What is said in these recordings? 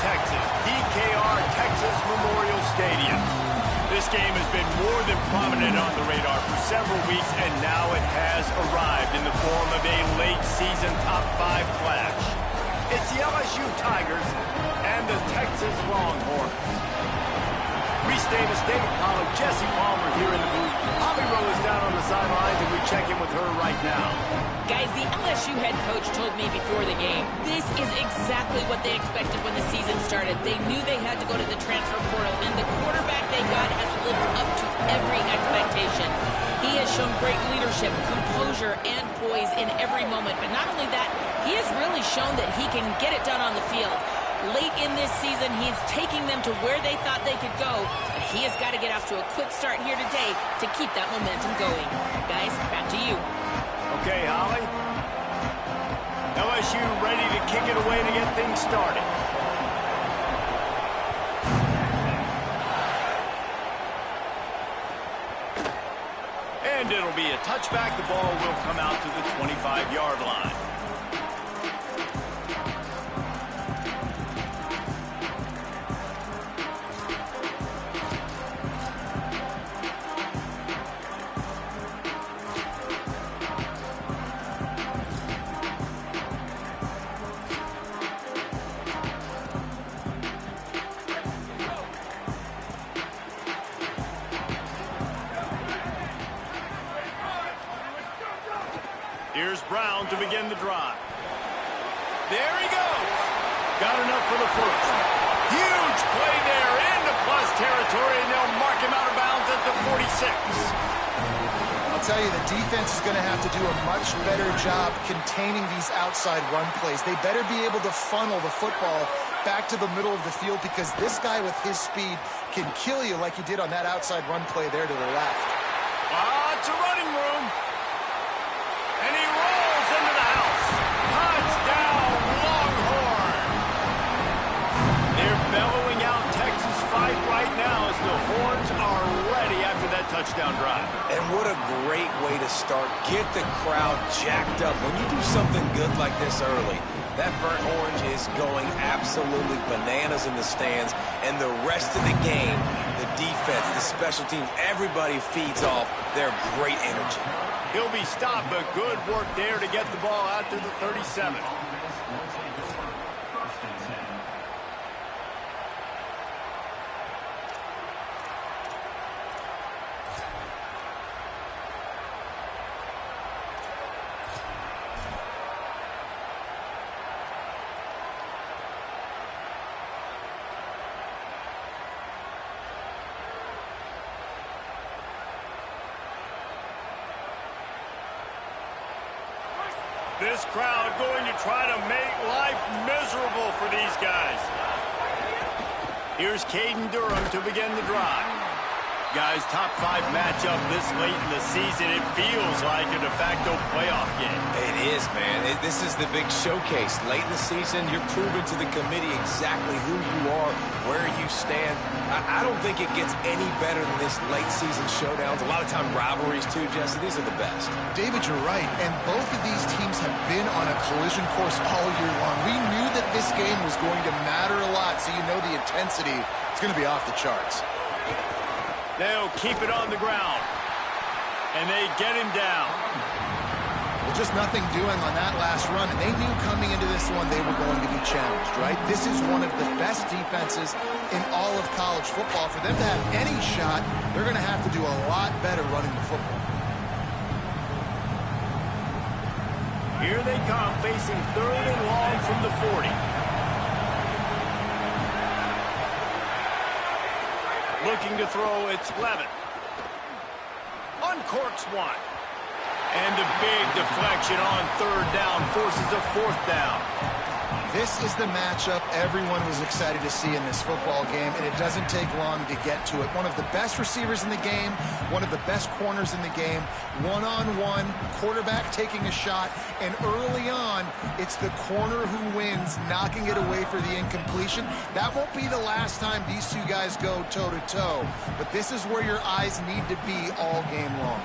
Texas, DKR Texas Memorial Stadium. This game has been more than prominent on the radar for several weeks, and now it has arrived in the form of a late-season top-5 clash. It's the LSU Tigers and the Texas Longhorns. Reese Davis, David Pollack, Jesse Palmer here in the booth. Holly Rowe is down on the sidelines, and we check in with her right now. Guys, the LSU head coach told me before the game, this is exactly what they expected when the season started. They knew they had to go to the transfer portal, and the quarterback they got has lived up to every expectation. He has shown great leadership, composure, and poise in every moment. But not only that, he has really shown that he can get it done on the field. Late in this season, he's taking them to where they thought they could go. But he has got to get off to a quick start here today to keep that momentum going. Guys, back to you. Okay, Holly. LSU ready to kick it away to get things started. And it'll be a touchback. The ball will come out to the 25-yard line. Here's Brown to begin the drive. There he goes. Got enough for the first. Huge play there into plus territory, and they'll mark him out of bounds at the 46. I'll tell you, the defense is going to have to do a much better job containing these outside run plays. They better be able to funnel the football back to the middle of the field, because this guy with his speed can kill you like he did on that outside run play there to the left. It's a running room. And he rolls into the house. Touchdown, Longhorn. They're bellowing out Texas fight right now as the Horns are ready after that touchdown drive. And what a great way to start. Get the crowd jacked up. When you do something good like this early, that burnt orange is going absolutely bananas in the stands. And the rest of the game, the defense, the special teams, everybody feeds off their great energy. He'll be stopped, but good work there to get the ball out to the 37. This crowd going to try to make life miserable for these guys. Here's Caden Durham to begin the drive. Guys, top 5 matchup this late in the season. It feels like a de facto playoff game. It is, man. This is the big showcase. Late in the season, you're proving to the committee exactly who you are, where you stand. I don't think it gets any better than this late season showdowns. A lot of time rivalries, too, Jesse. These are the best. David, you're right. And both of these teams have been on a collision course all year long. We knew that this game was going to matter a lot, so you know the intensity is going to be off the charts. They'll keep it on the ground. And they get him down. Well, just nothing doing on that last run. And they knew coming into this one they were going to be challenged, right? This is one of the best defenses in all of college football. For them to have any shot, they're going to have to do a lot better running the football. Here they come, facing 3rd and long from the 40. Looking to throw, it's Levin. Uncorks one. And a big deflection on 3rd down forces a 4th down. This is the matchup everyone was excited to see in this football game, and it doesn't take long to get to it. One of the best receivers in the game, one of the best corners in the game, one-on-one, quarterback taking a shot, and early on, it's the corner who wins, knocking it away for the incompletion. That won't be the last time these two guys go toe-to-toe, but this is where your eyes need to be all game long.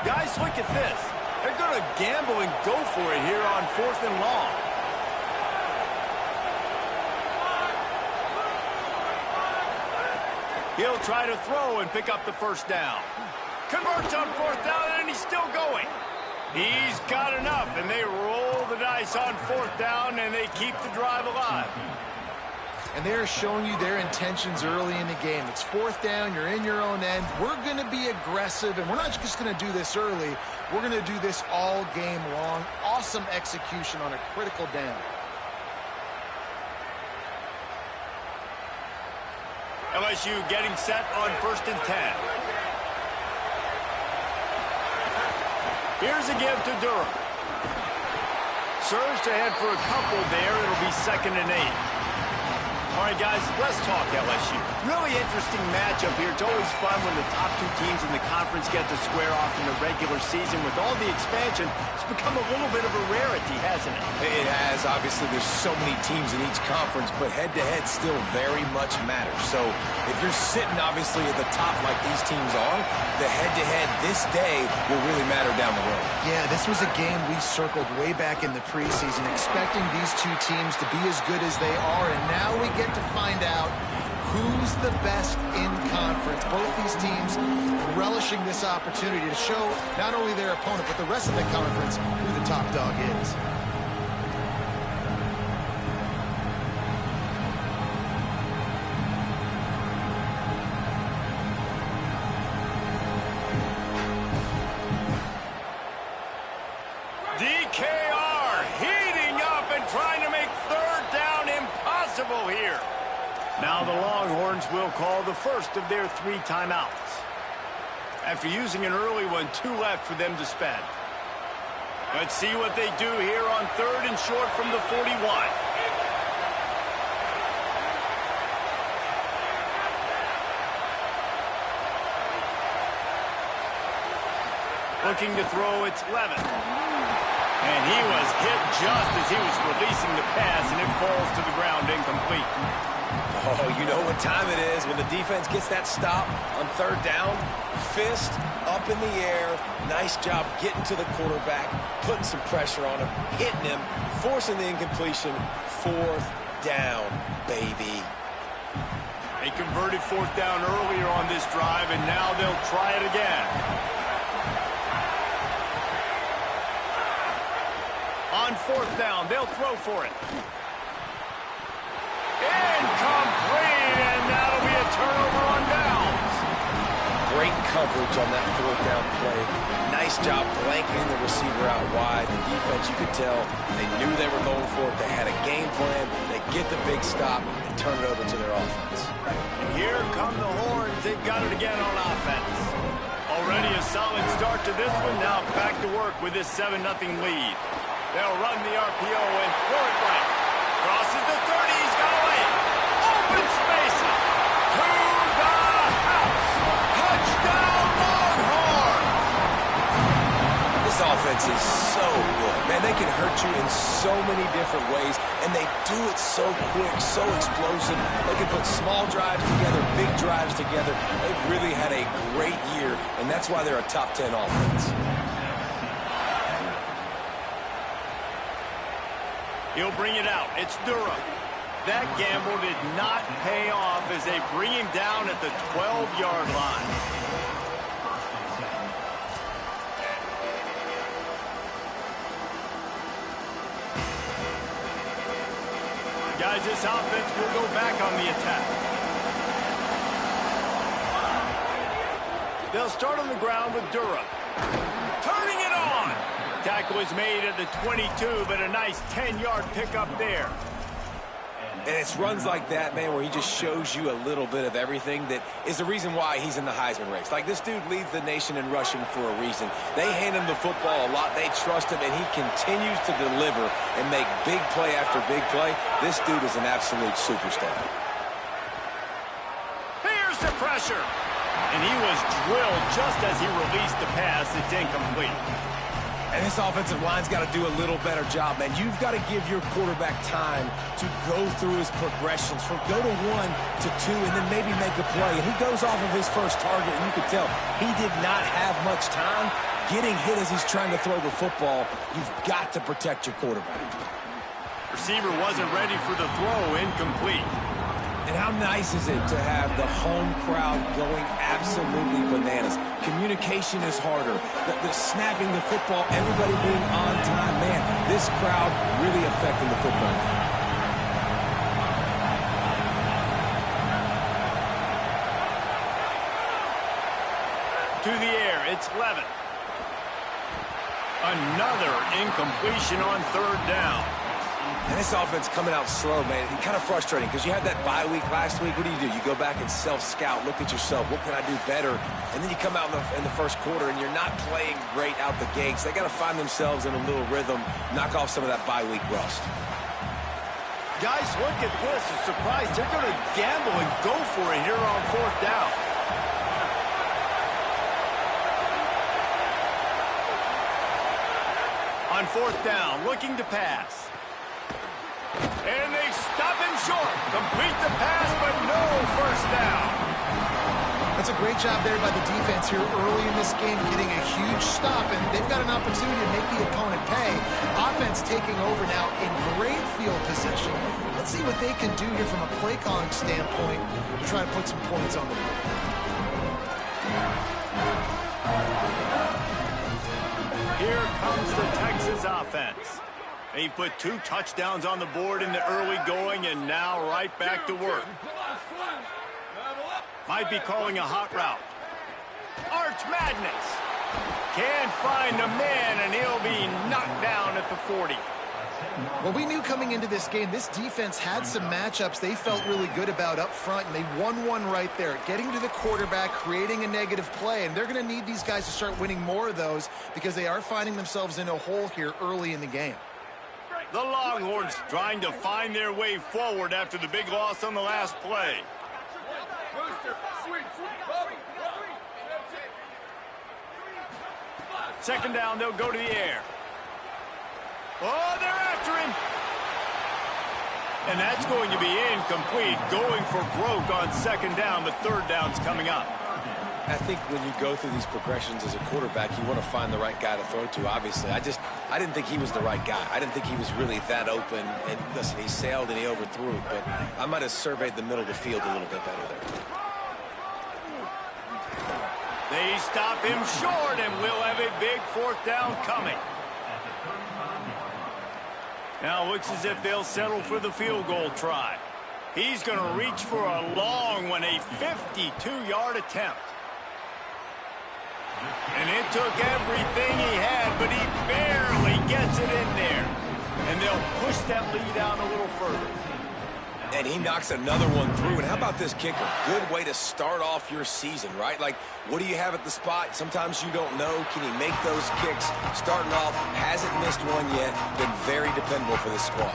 Guys, look at this. They're going to gamble and go for it here on 4th and long. He'll try to throw and pick up the first down. Converts on 4th down, and he's still going. He's got enough, and they roll the dice on 4th down, and they keep the drive alive. And they're showing you their intentions early in the game. It's 4th down, you're in your own end. We're going to be aggressive, and we're not just going to do this early. We're going to do this all game long. Awesome execution on a critical down. LSU getting set on 1st and 10. Here's a give to Durham. Surged ahead for a couple there. It'll be 2nd and 8. All right, guys, let's talk LSU. Really interesting matchup here. It's always fun when the top two teams in the conference get to square off in the regular season. With all the expansion, it's become a little bit of a rarity, hasn't it? It has. Obviously, there's so many teams in each conference, but head-to-head still very much matters. So if you're sitting, obviously, at the top like these teams are, the head-to-head this day will really matter down the road. Yeah, this was a game we circled way back in the preseason, expecting these two teams to be as good as they are, and now we get to find out who's the best in conference. Both these teams relishing this opportunity to show not only their opponent, but the rest of the conference who the top dog is. DKR heating up and trying to make 3rd down impossible here. Now the Longhorns will call the first of their 3 timeouts. After using an early one, 2 left for them to spend. Let's see what they do here on 3rd and short from the 41. Looking to throw, it's Levin. And he was hit just as he was releasing the pass, and it falls to the ground incomplete. Oh, you know what time it is when the defense gets that stop on 3rd down. Fist up in the air. Nice job getting to the quarterback, putting some pressure on him, hitting him, forcing the incompletion. 4th down, baby. They converted 4th down earlier on this drive, and now they'll try it again. On 4th down, they'll throw for it. Incomplete, and that'll be a turnover on downs. Great coverage on that 4th down play. Nice job blanketing the receiver out wide. The defense, you could tell, they knew they were going for it. They had a game plan. They get the big stop and turn it over to their offense. And here come the Horns. They've got it again on offense. Already a solid start to this one. Now back to work with this 7-0 lead. They'll run the RPO and throw it right. Crosses the 30. He's got away. Open spaces. To the house. Touchdown, Longhorns. This offense is so good. Man, they can hurt you in so many different ways, and they do it so quick, so explosive. They can put small drives together, big drives together. They've really had a great year, and that's why they're a top 10 offense. He'll bring it out. It's Durham. That gamble did not pay off as they bring him down at the 12-yard line. Guys, this offense will go back on the attack. They'll start on the ground with Durham. Turning it on. Tackle is made at the 22, but a nice 10-yard pickup there. And it's runs like that, man, where he just shows you a little bit of everything that is the reason why he's in the Heisman race. Like, this dude leads the nation in rushing for a reason. They hand him the football a lot. They trust him, and he continues to deliver and make big play after big play. This dude is an absolute superstar. Here's the pressure. And he was drilled just as he released the pass. It's incomplete. And this offensive line's got to do a little better job, man. You've got to give your quarterback time to go through his progressions, from go to 1 to 2, and then maybe make a play. And he goes off of his first target, and you could tell he did not have much time getting hit as he's trying to throw the football. You've got to protect your quarterback. Receiver wasn't ready for the throw, incomplete. And how nice is it to have the home crowd going absolutely bananas? Communication is harder. The snapping the football, everybody being on time. Man, this crowd really affecting the football game. To the air, it's Levitt. Another incompletion on third down. And this offense coming out slow, man. It's kind of frustrating because you had that bye week last week. What do? You go back and self-scout, look at yourself. What can I do better? And then you come out in the first quarter, and you're not playing great out the gates. They got to find themselves in a little rhythm, knock off some of that bye week rust. Guys, look at this. I'm surprised they're going to gamble and go for it here on fourth down. On fourth down, looking to pass. And they stop him short. Complete the pass, but no first down. That's a great job there by the defense here early in this game, getting a huge stop, and they've got an opportunity to make the opponent pay. Offense taking over now in great field position. Let's see what they can do here from a play calling standpoint to try to put some points on the board. Here comes the Texas offense. They put 2 touchdowns on the board in the early going, and now right back to work. Might be calling a hot route. Arch Madness. Can't find the man, and he'll be knocked down at the 40. Well, we knew coming into this game, this defense had some matchups they felt really good about up front, and they won one right there, getting to the quarterback, creating a negative play, and they're going to need these guys to start winning more of those because they are finding themselves in a hole here early in the game. The Longhorns trying to find their way forward after the big loss on the last play. Second down, they'll go to the air. Oh, they're after him. And that's going to be incomplete. Going for broke on second down, but third down's coming up. I think when you go through these progressions as a quarterback, you want to find the right guy to throw to, obviously. I didn't think he was the right guy. I didn't think he was really that open. And listen, he sailed and he overthrew it, but I might have surveyed the middle of the field a little bit better there. They stop him short, and we'll have a big fourth down coming. Now looks as if they'll settle for the field goal try. He's going to reach for a long one, a 52-yard attempt. And it took everything he had, but he barely gets it in there. And they'll push that lead out a little further. And he knocks another one through. And how about this kicker? Good way to start off your season, right? Like, what do you have at the spot? Sometimes you don't know. Can he make those kicks? Starting off, hasn't missed one yet. Been very dependable for this squad.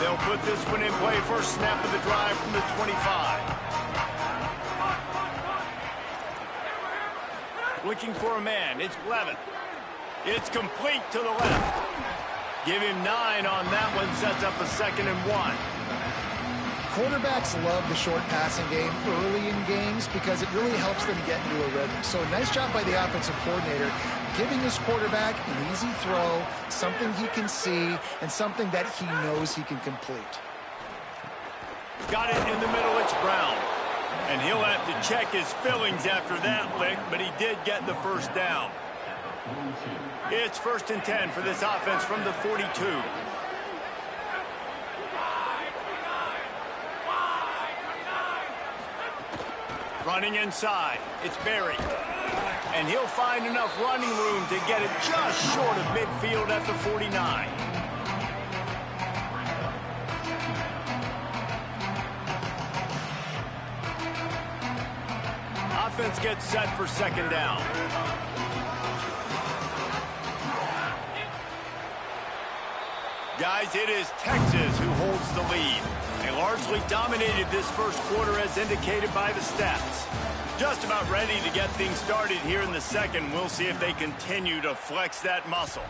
They'll put this one in play. First snap of the drive from the 25. Looking for a man. It's Levitt. It's complete to the left. Give him 9 on that one. Sets up a 2nd and 1. Quarterbacks love the short passing game early in games because it really helps them get into a rhythm. So a nice job by the offensive coordinator, giving his quarterback an easy throw, something he can see, and something that he knows he can complete. Got it in the middle. It's Brown. And he'll have to check his fillings after that lick, but he did get the first down. It's 1st and 10 for this offense from the 42. Running inside, it's Berry. And he'll find enough running room to get it just short of midfield at the 49. Offense gets set for 2nd down. Guys, it is Texas who holds the lead. A largely dominated this first quarter as indicated by the stats. Just about ready to get things started here in the second. We'll see if they continue to flex that muscle.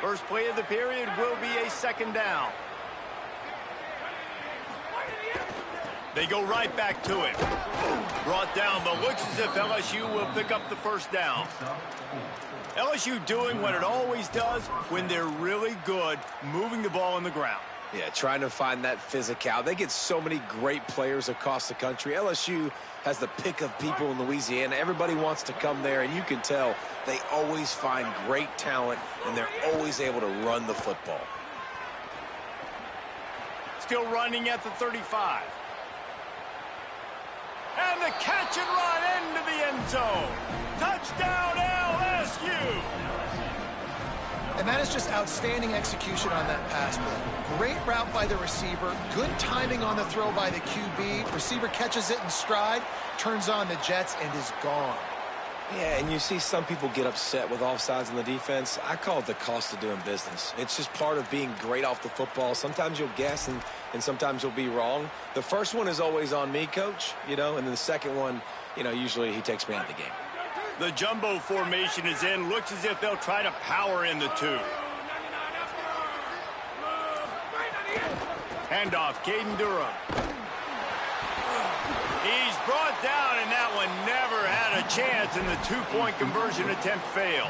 First play of the period will be a second down. They go right back to it. Brought down, but looks as if LSU will pick up the first down. LSU doing what it always does when they're really good, moving the ball on the ground. Yeah, trying to find that physicality. They get so many great players across the country. LSU has the pick of people in Louisiana. Everybody wants to come there, and you can tell they always find great talent, and they're always able to run the football. Still running at the 35. And the catch and run into the end zone. Touchdown, LSU! And that is just outstanding execution on that pass play. Great route by the receiver. Good timing on the throw by the QB. Receiver catches it in stride, turns on the jets, and is gone. Yeah, and you see some people get upset with offsides in the defense. I call it the cost of doing business. It's just part of being great off the football. Sometimes you'll guess and sometimes you'll be wrong. The first one is always on me, coach, and then the second one, usually he takes me out of the game. The jumbo formation is in. Looks as if they'll try to power in the two. Handoff, Caden Durham. He's brought down, and that one never had a chance, and the two-point conversion attempt fails.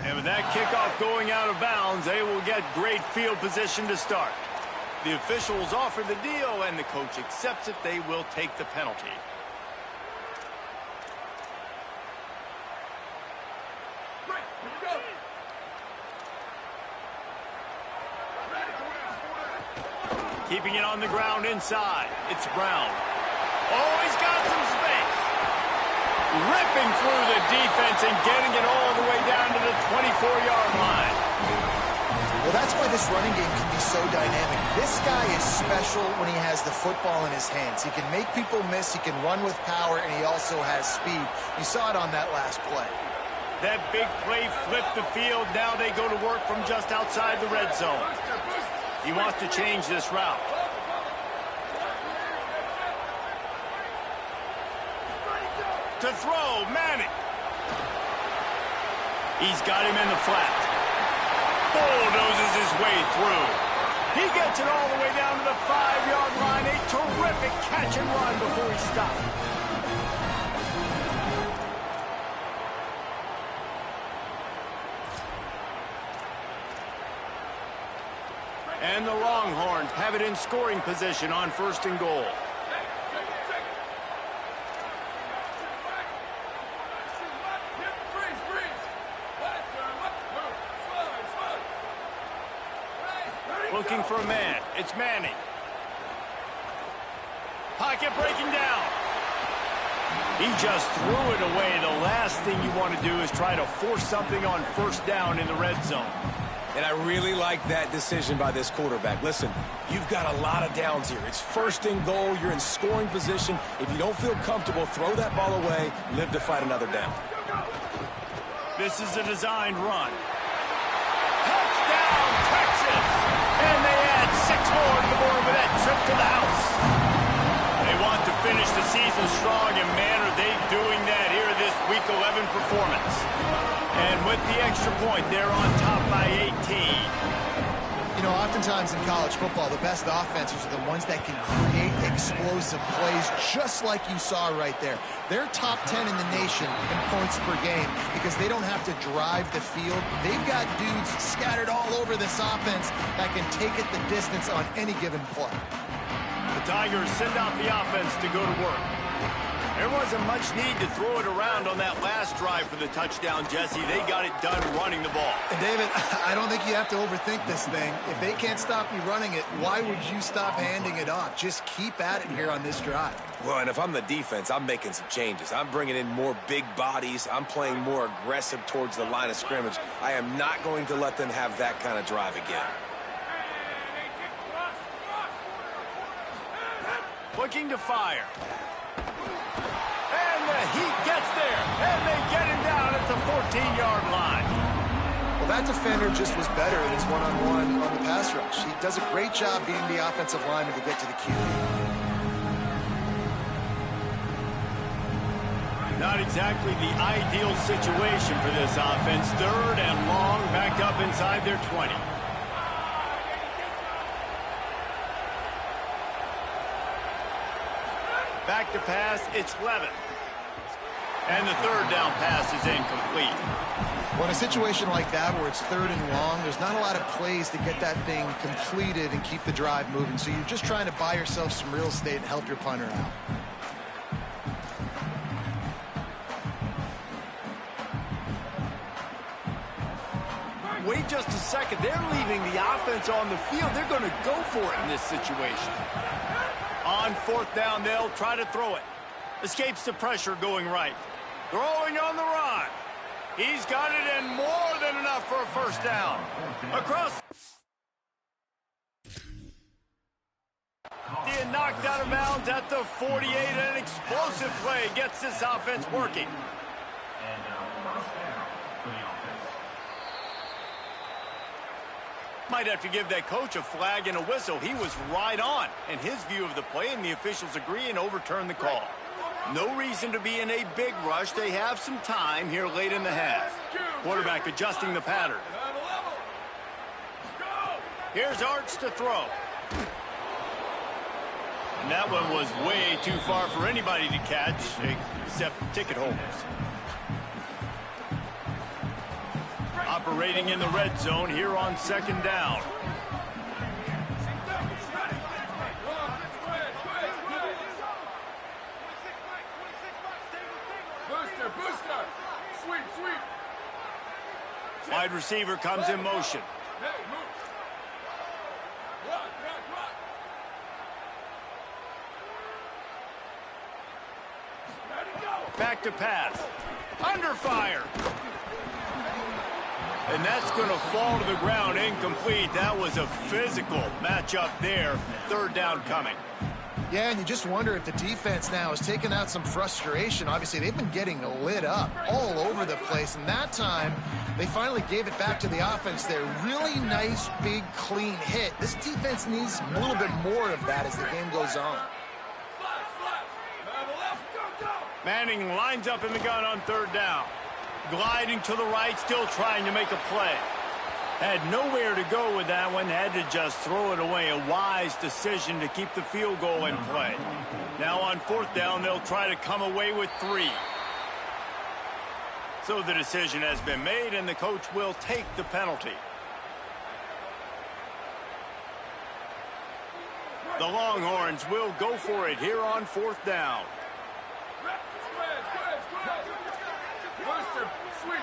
And with that kickoff going out of bounds, they will get great field position to start. The officials offer the deal, and the coach accepts it. They will take the penalty. Keeping it on the ground inside. It's Brown. Oh, he's got some space. Ripping through the defense and getting it all the way down to the 24-yard line. Well, that's why this running game can be so dynamic. This guy is special when he has the football in his hands. He can make people miss, he can run with power, and he also has speed. You saw it on that last play. That big play flipped the field. Now they go to work from just outside the red zone. He wants to change this route. To throw, Manning. He's got him in the flat. Bulldozes his way through. He gets it all the way down to the 5-yard line. A terrific catch and run before he stopped. And the Longhorns have it in scoring position on 1st and goal. Looking for a man. It's Manning. Pocket breaking down. He just threw it away. The last thing you want to do is try to force something on 1st down in the red zone. And I really like that decision by this quarterback. Listen, you've got a lot of downs here. It's 1st and goal. You're in scoring position. If you don't feel comfortable, throw that ball away. Live to fight another down. This is a designed run. Touchdown, Texas! And they add 6 more to the board with that trip to the house. They want to finish the season strong, and man, are they doing that here in this Week 11 performance. And with the extra point, they're on top by 18. Oftentimes in college football, the best offenses are the ones that can create explosive plays, just like you saw right there. They're top 10 in the nation in points per game because they don't have to drive the field. They've got dudes scattered all over this offense that can take it the distance on any given play. The Tigers send out the offense to go to work. There wasn't much need to throw it around on that last drive for the touchdown, Jesse. They got it done running the ball. And David, I don't think you have to overthink this thing. If they can't stop you running it, why would you stop handing it off? Just keep at it here on this drive. Well, and if I'm the defense, I'm making some changes. I'm bringing in more big bodies. I'm playing more aggressive towards the line of scrimmage. I am not going to let them have that kind of drive again. Looking to fire. And the heat gets there. And they get him down at the 14-yard line. Well, that defender just was better in his one-on-one on the pass rush. He does a great job beating the offensive lineman to get to the QB. Not exactly the ideal situation for this offense. 3rd and long, back up inside their 20. Back to pass, it's Levin. And the 3rd down pass is incomplete. Well, in a situation like that where it's 3rd and long, there's not a lot of plays to get that thing completed and keep the drive moving. So you're just trying to buy yourself some real estate and help your punter out. Wait just a second. They're leaving the offense on the field. They're going to go for it in this situation. On 4th down, they'll try to throw it. Escapes the pressure going right. Throwing on the run. He's got it and more than enough for a 1st down. Across. Being knocked out of bounds at the 48. An explosive play gets this offense working. Might have to give that coach a flag and a whistle. He was right on in his view of the play, and the officials agree and overturn the call. No reason to be in a big rush. They have some time here late in the half. Quarterback adjusting the pattern. Here's Arch to throw. And that one was way too far for anybody to catch, except ticket holders. Operating in the red zone here on 2nd down. Booster. Sweep. Wide receiver comes in motion. Back to pass. Under fire. And that's going to fall to the ground incomplete. That was a physical matchup there. 3rd down coming. Yeah, and you just wonder if the defense now is taking out some frustration. Obviously, they've been getting lit up all over the place. And that time, they finally gave it back to the offense there. Really nice, big, clean hit. This defense needs a little bit more of that as the game goes on. Manning lines up in the gun on 3rd down. Gliding to the right, still trying to make a play. Had nowhere to go with that one, had to just throw it away. A wise decision to keep the field goal in play. Now on 4th down, they'll try to come away with 3. So the decision has been made, and the coach will take the penalty. The Longhorns will go for it here on 4th down. Booster, sweep.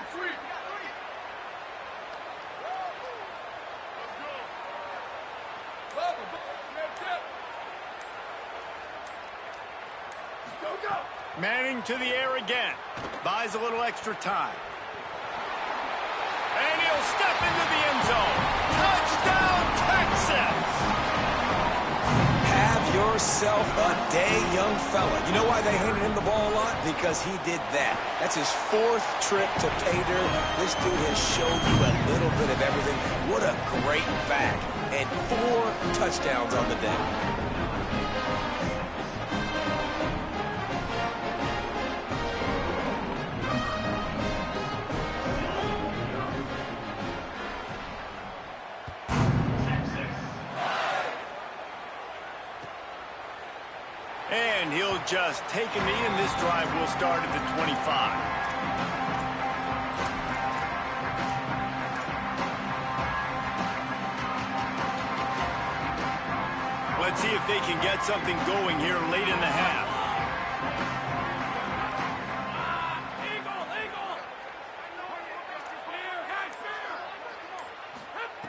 Go. Manning to the air again. Buys a little extra time. And he'll step into the end zone. Touchdown, Texas! Have yourself a day, young fella. You know why they handed him the ball a lot? Because he did that. That's his 4th trip to pay dirt. This dude has shown you a little bit of everything. What a great back. And 4 touchdowns on the day. And he'll just take a knee, and this drive will start at the 25. Let's see if they can get something going here late in the half.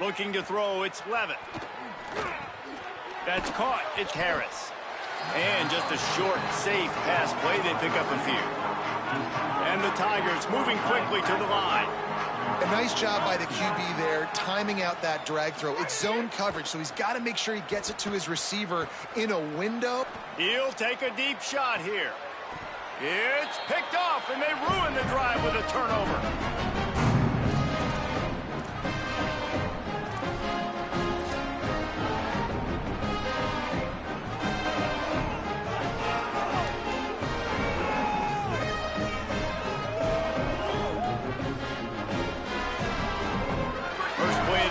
Looking to throw, it's Levitt. That's caught. It's Harris. And just a short, safe pass play. They pick up a few. And the Tigers moving quickly to the line. A nice job by the QB there, timing out that drag throw. It's zone coverage, so he's got to make sure he gets it to his receiver in a window. He'll take a deep shot here. It's picked off, and they ruin the drive with a turnover.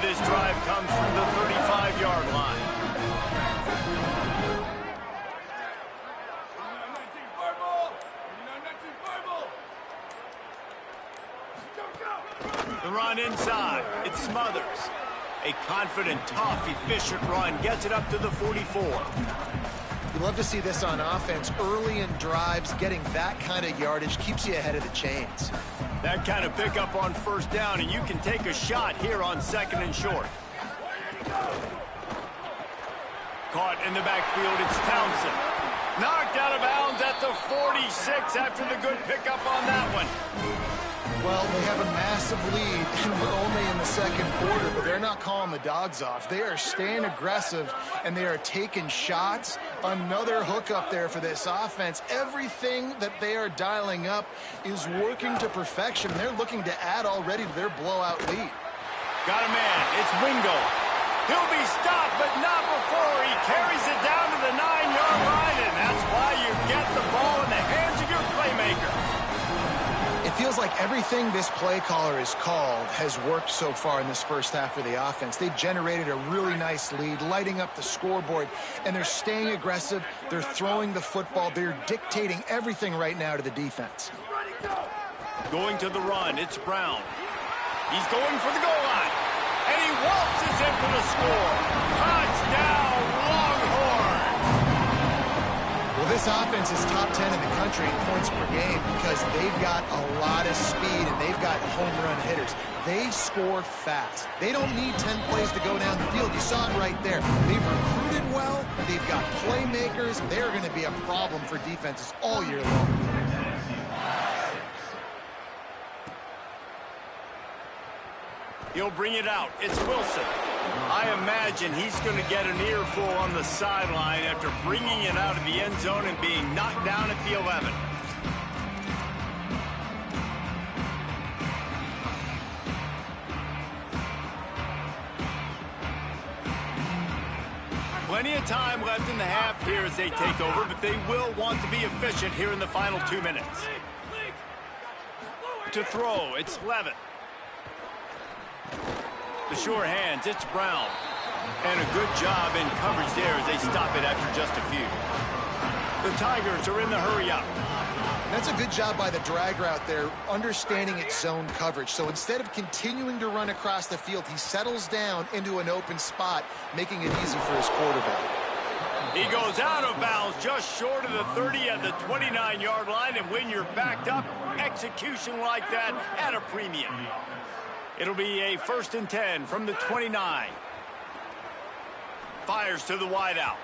This drive comes from the 35-yard line. The run inside. It Smothers. A confident, tough, efficient run gets it up to the 44. You love to see this on offense. Early in drives, getting that kind of yardage keeps you ahead of the chains. That kind of pickup on first down, and you can take a shot here on second and short. Caught in the backfield, it's Townsend. Knocked out of bounds at the 46 after the good pickup on that one. Well, they have a massive lead, and we're only in the second quarter, but they're not calling the dogs off. They are staying aggressive, and they are taking shots. Another hook up there for this offense. Everything that they are dialing up is working to perfection. They're looking to add already to their blowout lead. Got a man. It's Wingo. He'll be stopped, but not before he carries it down to the 9-yard line, and that's why you get the ball in the hands of your playmakers. It feels like everything this play caller has called has worked so far in this first half for the offense. They've generated a really nice lead, lighting up the scoreboard, and they're staying aggressive. They're throwing the football. They're dictating everything right now to the defense. Going to the run, it's Brown. He's going for the goal line, and he waltzes in for the score. Touchdown, Longhorns! Well, this offense is top 10 in the country in points per game because they've got a lot of speed and they've got home run hitters. They score fast. They don't need 10 plays to go down the field. You saw it right there. They've recruited well. They've got playmakers. They're going to be a problem for defenses all year long. He'll bring it out. It's Wilson. I imagine he's going to get an earful on the sideline after bringing it out of the end zone and being knocked down at the 11. Plenty of time left in the half here as they take over, but they will want to be efficient here in the final 2 minutes. To throw, it's Levitt. The sure hands, it's Brown. And a good job in coverage there as they stop it after just a few. The Tigers are in the hurry-up. That's a good job by the drag route there, understanding its zone coverage. So instead of continuing to run across the field, he settles down into an open spot, making it easy for his quarterback. He goes out of bounds just short of the 30 at the 29-yard line, and when you're backed up, execution like that at a premium. It'll be a 1st and 10 from the 29. Fires to the wideout.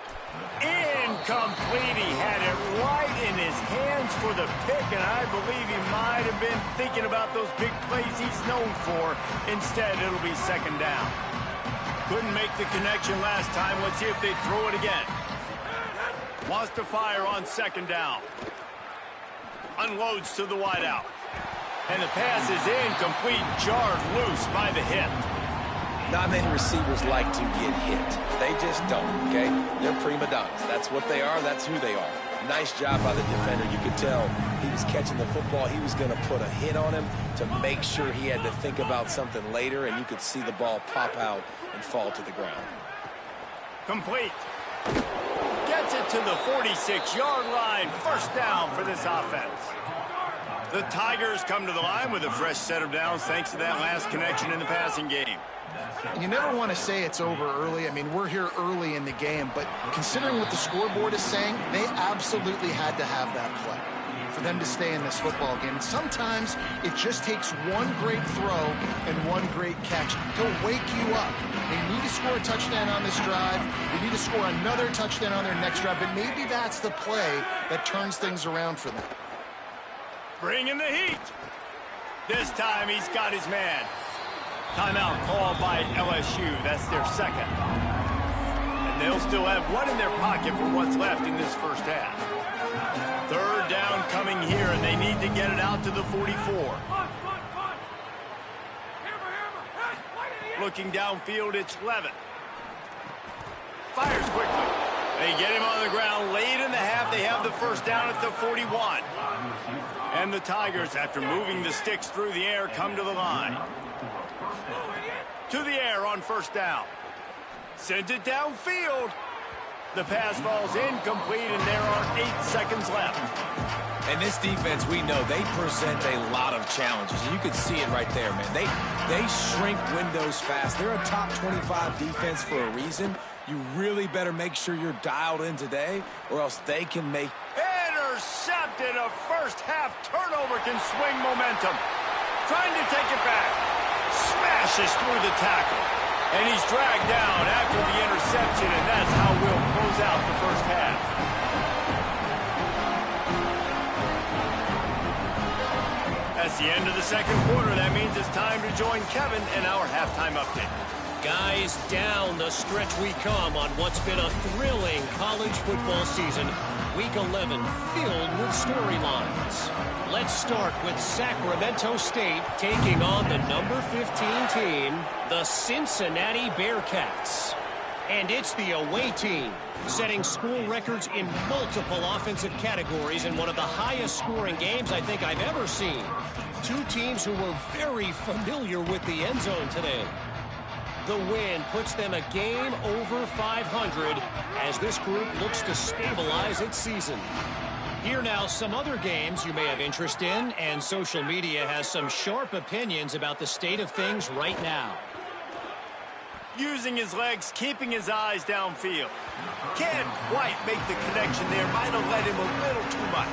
Incomplete. He had it right in his hands for the pick, and I believe he might have been thinking about those big plays he's known for. Instead, it'll be 2nd down. Couldn't make the connection last time. Let's see if they throw it again. Wants to fire on 2nd down. Unloads to the wideout. And the pass is incomplete, jarred loose by the hip. Not many receivers like to get hit. They just don't, okay? They're prima donnas. That's what they are. That's who they are. Nice job by the defender. You could tell he was catching the football. He was going to put a hit on him to make sure he had to think about something later, and you could see the ball pop out and fall to the ground. Complete. Gets it to the 46-yard line. 1st down for this offense. The Tigers come to the line with a fresh set of downs thanks to that last connection in the passing game. And you never want to say it's over early. I mean, we're here early in the game, but considering what the scoreboard is saying, they absolutely had to have that play. for them to stay in this football game. And sometimes it just takes one great throw and one great catch. He'll wake you up. They need to score a touchdown on this drive. They need to score another touchdown on their next drive. But maybe that's the play that turns things around for them. Bring in the heat. This time he's got his man. Timeout called by LSU. That's their second. And they'll still have one in their pocket for what's left in this first half. Third down coming here, and they need to get it out to the 44. Looking downfield, it's Levin. Fires quickly. They get him on the ground late in the half. They have the first down at the 41. And the Tigers, after moving the sticks through the air, come to the line. To the air on first down. Sends it downfield. The pass falls incomplete, and there are 8 seconds left. And this defense, we know, they present a lot of challenges. And you can see it right there, man. They shrink windows fast. They're a top 25 defense for a reason. You really better make sure you're dialed in today, or else they can make... Intercepted. A first-half turnover can swing momentum. Trying to take it back. Smashes through the tackle. And he's dragged down after the interception, and that's how we'll close out the first half. That's the end of the second quarter. That means it's time to join Kevin in our halftime update. Guys, down the stretch we come on what's been a thrilling college football season. Week 11 filled with storylines. Let's start with Sacramento State taking on the number 15 team, the Cincinnati Bearcats. And it's the away team, setting school records in multiple offensive categories in one of the highest scoring games I think I've ever seen. Two teams who were very familiar with the end zone today. The win puts them a game over 500 as this group looks to stabilize its season. Here now some other games you may have interest in, and social media has some sharp opinions about the state of things right now. Using his legs, keeping his eyes downfield. Can't quite make the connection there. Might have led him a little too much.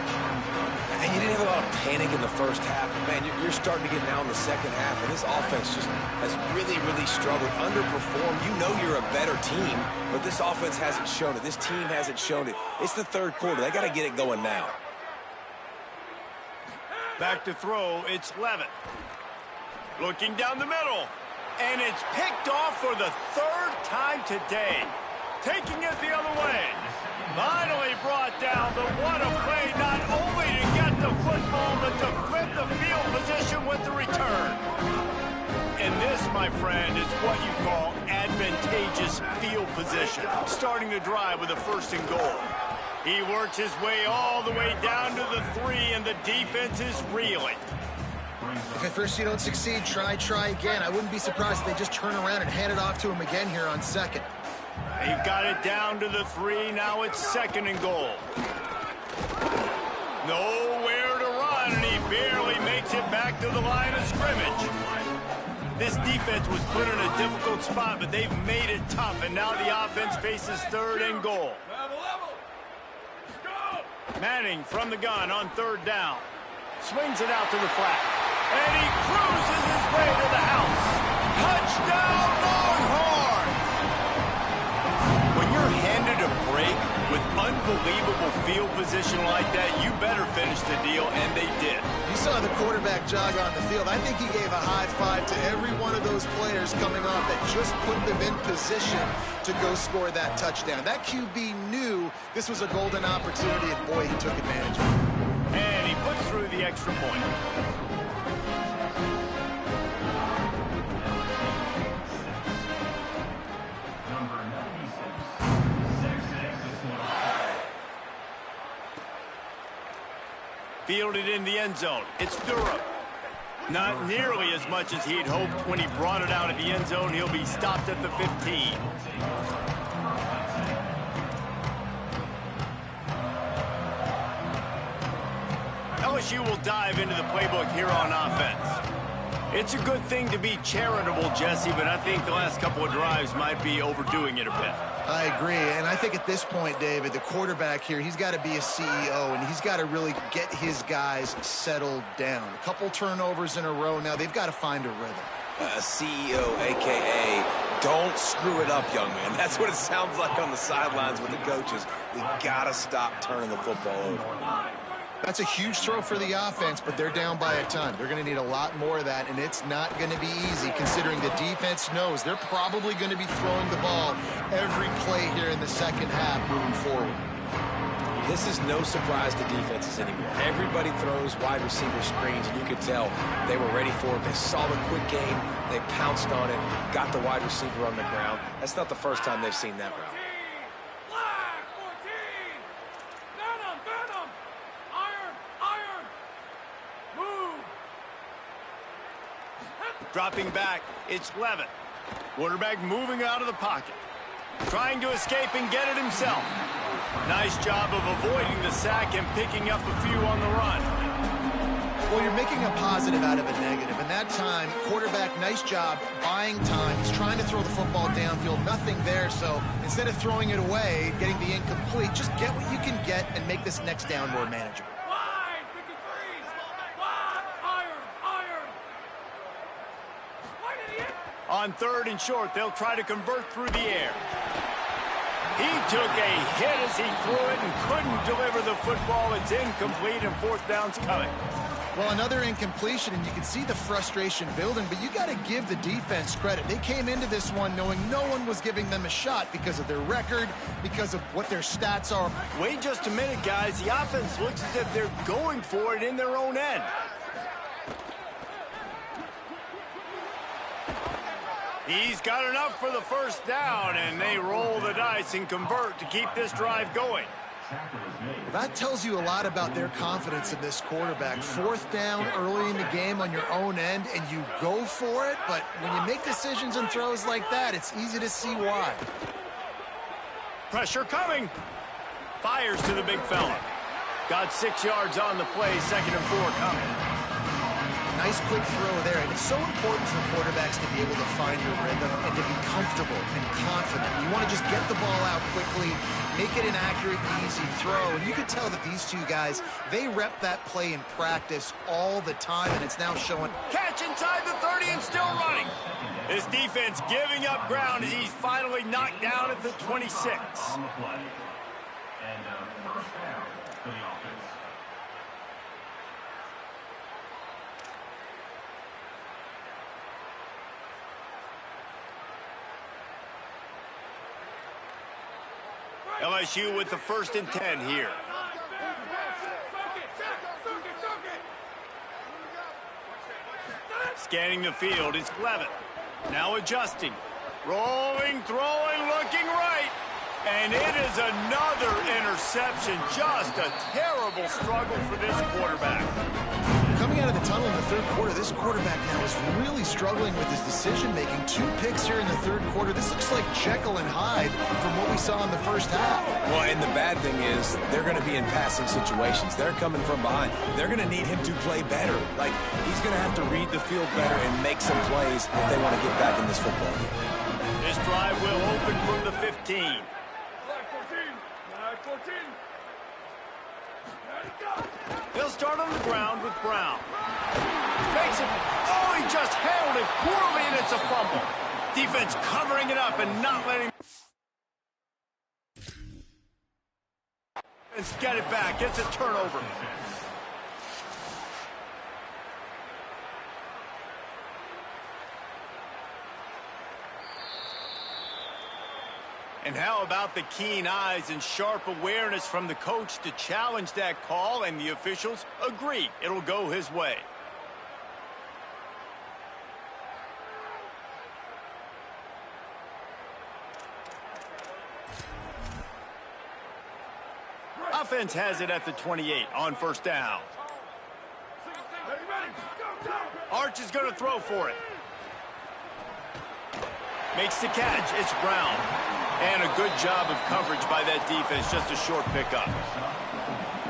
And you didn't have a lot of panic in the first half. Man, you're starting to get now in the second half, and this offense just has really, really struggled, underperformed. You know you're a better team, but this offense hasn't shown it. This team hasn't shown it. It's the third quarter. They got to get it going now. Back to throw, it's Levin. Looking down the middle. And it's picked off for the third time today. Taking it the other way. Finally brought down, but what a play, not only to get the football, but to flip the field position with the return. And this, my friend, is what you call advantageous field position. Starting the drive with a 1st and goal. He works his way all the way down to the 3, and the defense is reeling. If at first you don't succeed, try again. I wouldn't be surprised if they just turn around and hand it off to him again here on second. He got it down to the 3. Now it's 2nd and goal. Nowhere to run, and he barely makes it back to the line of scrimmage. This defense was put in a difficult spot, but they've made it tough, and now the offense faces 3rd and goal. Manning from the gun on 3rd down. Swings it out to the flat. And he cruises his way to the house. Touchdown, Longhorns! When you're handed a break with unbelievable field position like that, you better finish the deal, and they did. You saw the quarterback jog on the field. I think he gave a high five to every one of those players coming off that just put them in position to go score that touchdown. That QB knew this was a golden opportunity, and boy, he took advantage of it. And he puts through the extra point. Fielded in the end zone. It's Durham. Not nearly as much as he'd hoped when he brought it out of the end zone. He'll be stopped at the 15. LSU will dive into the playbook here on offense. It's a good thing to be charitable, Jesse, but I think the last couple of drives might be overdoing it a bit. I agree, and I think at this point, David, the quarterback here, he's got to be a CEO, and he's got to really get his guys settled down. A couple turnovers in a row now. They've got to find a rhythm. A CEO, a.k.a. don't screw it up, young man. That's what it sounds like on the sidelines with the coaches. We got to stop turning the football over. That's a huge throw for the offense, but they're down by a ton. They're going to need a lot more of that, and it's not going to be easy considering the defense knows they're probably going to be throwing the ball every play here in the second half moving forward. This is no surprise to defenses anymore. Everybody throws wide receiver screens, and you could tell they were ready for it. They saw the quick game. They pounced on it, got the wide receiver on the ground. That's not the first time they've seen that route. Dropping back, it's Levitt. Quarterback moving out of the pocket. Trying to escape and get it himself. Nice job of avoiding the sack and picking up a few on the run. Well, you're making a positive out of a negative. And that time, quarterback, nice job buying time. He's trying to throw the football downfield. Nothing there. So instead of throwing it away, getting the incomplete, just get what you can get and make this next down more manageable. On 3rd and short, they'll try to convert through the air. He took a hit as he threw it and couldn't deliver the football. It's incomplete, and 4th down's coming. Well, another incompletion, and you can see the frustration building, but you got to give the defense credit. They came into this one knowing no one was giving them a shot because of their record, because of what their stats are. Wait just a minute, guys. The offense looks as if they're going for it in their own end. He's got enough for the 1st down, and they roll the dice and convert to keep this drive going. That tells you a lot about their confidence in this quarterback. 4th down early in the game on your own end, and you go for it, but when you make decisions and throws like that, it's easy to see why. Pressure coming. Fires to the big fella. Got 6 yards on the play, 2nd and 4 coming. Nice quick throw there, and it's so important for quarterbacks to be able to find a rhythm and to be comfortable and confident. You want to just get the ball out quickly, make it an accurate, easy throw, and you can tell that these two guys, they rep that play in practice all the time, and it's now showing. Catch inside the 30 and still running. This defense giving up ground as he's finally knocked down at the 26. LSU with the 1st and 10 here. Scanning the field, it's Levitt. Now adjusting. Rolling, throwing, looking right. And it is another interception. Just a terrible struggle for this quarterback. Coming out of the tunnel in the 3rd quarter, this quarterback now is really struggling with his decision-making. 2 picks here in the 3rd quarter. This looks like Jekyll and Hyde from what we saw in the 1st half. Well, and the bad thing is they're going to be in passing situations. They're coming from behind. They're going to need him to play better. Like, he's going to have to read the field better and make some plays if they want to get back in this football game. This drive will open from the 15. They'll start on the ground with Brown. Makes it. Oh, he just handled it poorly, and it's a fumble. Defense covering it up and not letting. Let's get it back. It's a turnover. And how about the keen eyes and sharp awareness from the coach to challenge that call, and the officials agree it'll go his way. Offense has it at the 28 on 1st down. Arch is going to throw for it. Makes the catch. It's Brown. And a good job of coverage by that defense. Just a short pickup.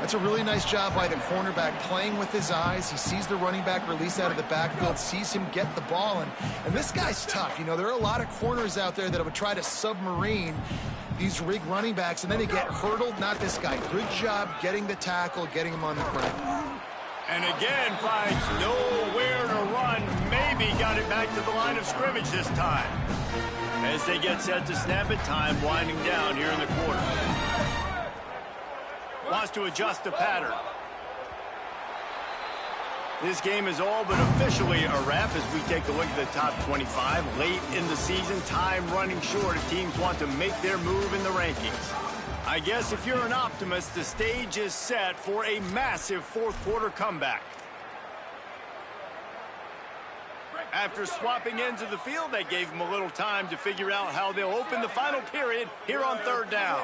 That's a really nice job by the cornerback, playing with his eyes. He sees the running back release out of the backfield, sees him get the ball, and this guy's tough. You know, there are a lot of corners out there that would try to submarine these rig running backs, and then they get hurdled. Not this guy. Good job getting the tackle, getting him on the ground. And again, finds nowhere to run. Maybe got it back to the line of scrimmage this time. As they get set to snap it, time winding down here in the quarter. Wants to adjust the pattern. This game is all but officially a wrap as we take a look at the top 25. Late in the season, time running short as teams want to make their move in the rankings. I guess if you're an optimist, the stage is set for a massive fourth quarter comeback. After swapping ends of the field, they gave them a little time to figure out how they'll open the final period here on third down.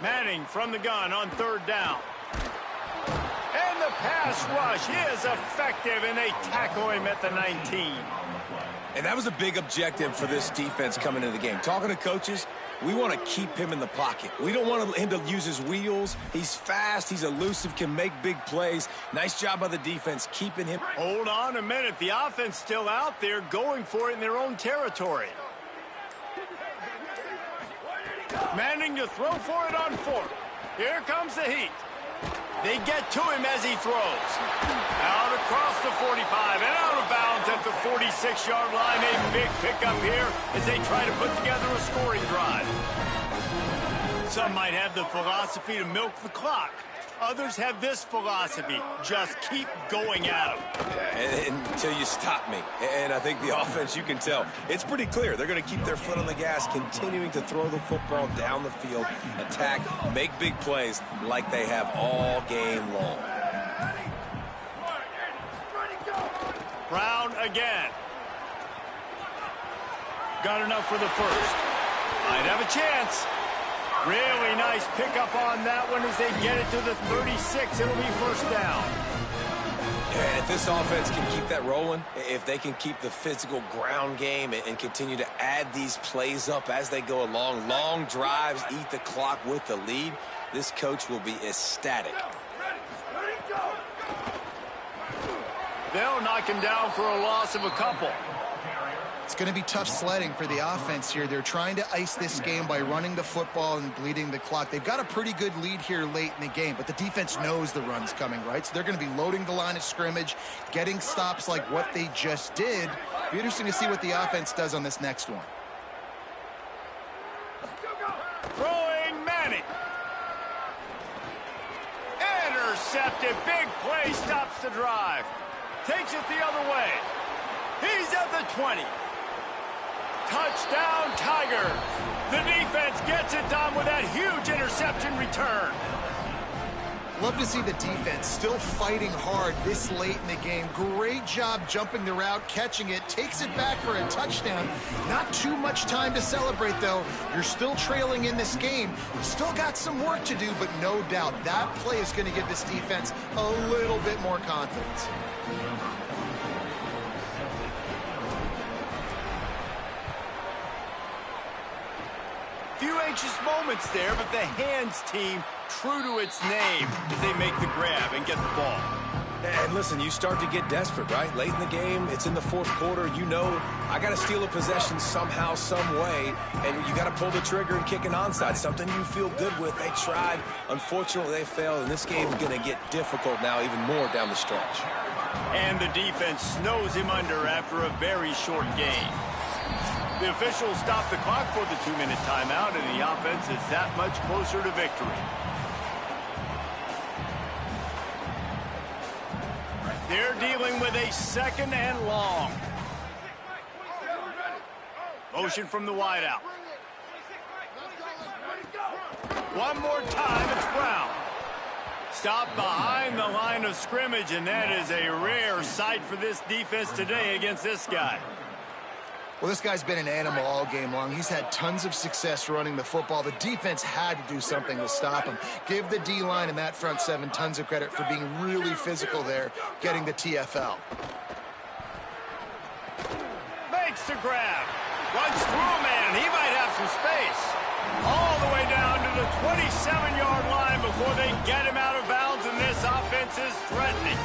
Manning from the gun on third down. And the pass rush is effective, and they tackle him at the 19. And that was a big objective for this defense coming into the game. Talking to coaches, we want to keep him in the pocket. We don't want him to use his wheels. He's fast, he's elusive, can make big plays. Nice job by the defense keeping him. Hold on a minute. The offense still out there going for it in their own territory. Manning to throw for it on fourth. Here comes the heat. They get to him as he throws. Out across the 45 and out of bounds at the 46-yard line. A big pickup here as they try to put together a scoring drive. Some might have the philosophy to milk the clock. Others have this philosophy: just keep going at them. Until you stop me. And I think the offense, you can tell, it's pretty clear. They're going to keep their foot on the gas, continuing to throw the football down the field, attack, make big plays like they have all game long. Brown again. Got enough for the first. Might have a chance. Really nice pickup on that one as they get it to the 36. It'll be first down. And if this offense can keep that rolling, if they can keep the physical ground game and continue to add these plays up as they go along, long drives, eat the clock with the lead, this coach will be ecstatic. They'll knock him down for a loss of a couple. It's going to be tough sledding for the offense here. They're trying to ice this game by running the football and bleeding the clock. They've got a pretty good lead here late in the game, but the defense knows the run's coming, right? So they're going to be loading the line of scrimmage, getting stops like what they just did. Be interesting to see what the offense does on this next one. Throwing Manning. Intercepted. Big play. Stops the drive. Takes it the other way. He's at the 20. Touchdown, Tigers. The defense gets it done with that huge interception return. Love to see the defense still fighting hard this late in the game. Great job jumping the route, catching it, takes it back for a touchdown. Not too much time to celebrate, though. You're still trailing in this game. You still got some work to do, but no doubt that play is going to give this defense a little bit more confidence. Few anxious moments there, but the hands team true to its name as they make the grab and get the ball. And listen, you start to get desperate, right? Late in the game, it's in the fourth quarter. You know, I got to steal a possession somehow, some way, and you got to pull the trigger and kick an onside, something you feel good with. They tried. Unfortunately, they failed, and this game is going to get difficult now, even more down the stretch. And the defense snows him under after a very short game. The officials stop the clock for the 2-minute timeout, and the offense is that much closer to victory. They're dealing with a second and long. Motion from the wideout. One more time, it's Brown. Stopped behind the line of scrimmage, and that is a rare sight for this defense today against this guy. Well, this guy's been an animal all game long. He's had tons of success running the football. The defense had to do something to stop him. Give the D-line and that front seven tons of credit for being really physical there, getting the TFL. Makes the grab. Runs through a man. He might have some space. All the way down to the 27-yard line before they get him out of bounds, and this offense is threatening.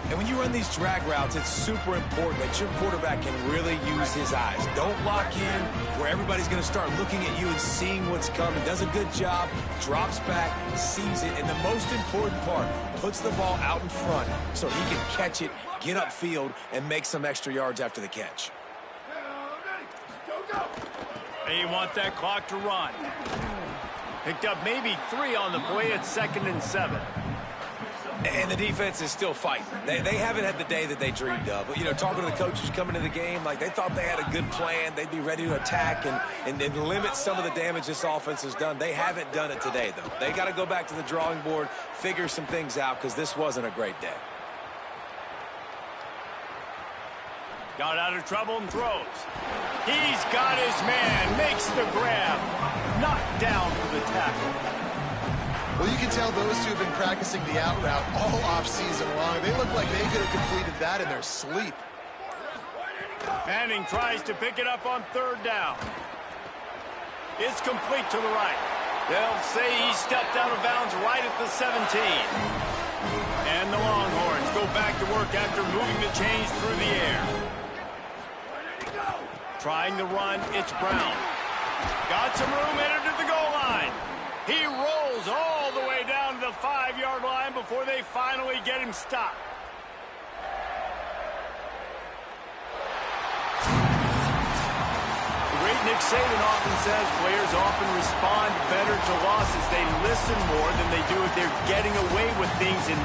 And when you run these drag routes, it's super important that your quarterback can really use his eyes. Don't lock in where everybody's going to start looking at you and seeing what's coming. Does a good job, drops back, sees it, and the most important part, puts the ball out in front so he can catch it, get upfield, and make some extra yards after the catch. They want that clock to run. Picked up maybe 3 on the play at 2nd and 7. And the defense is still fighting. They haven't had the day that they dreamed of. You know, talking to the coaches coming into the game, like they thought they had a good plan. They'd be ready to attack and limit some of the damage this offense has done. They haven't done it today, though. They got to go back to the drawing board, figure some things out, because this wasn't a great day. Got out of trouble and throws. He's got his man, makes the grab. Knocked down for the tackle. Well, you can tell those two have been practicing the out route all off-season long. They look like they could have completed that in their sleep. Manning tries to pick it up on 3rd down. It's complete to the right. They'll say he stepped out of bounds right at the 17. And the Longhorns go back to work after moving the chains through the air. Trying to run, it's Brown. Got some room, headed to the goal line. He rolls all the way down to the 5-yard line before they finally get him stopped. The great Nick Saban often says players often respond better to losses. They listen more than they do if they're getting away with things in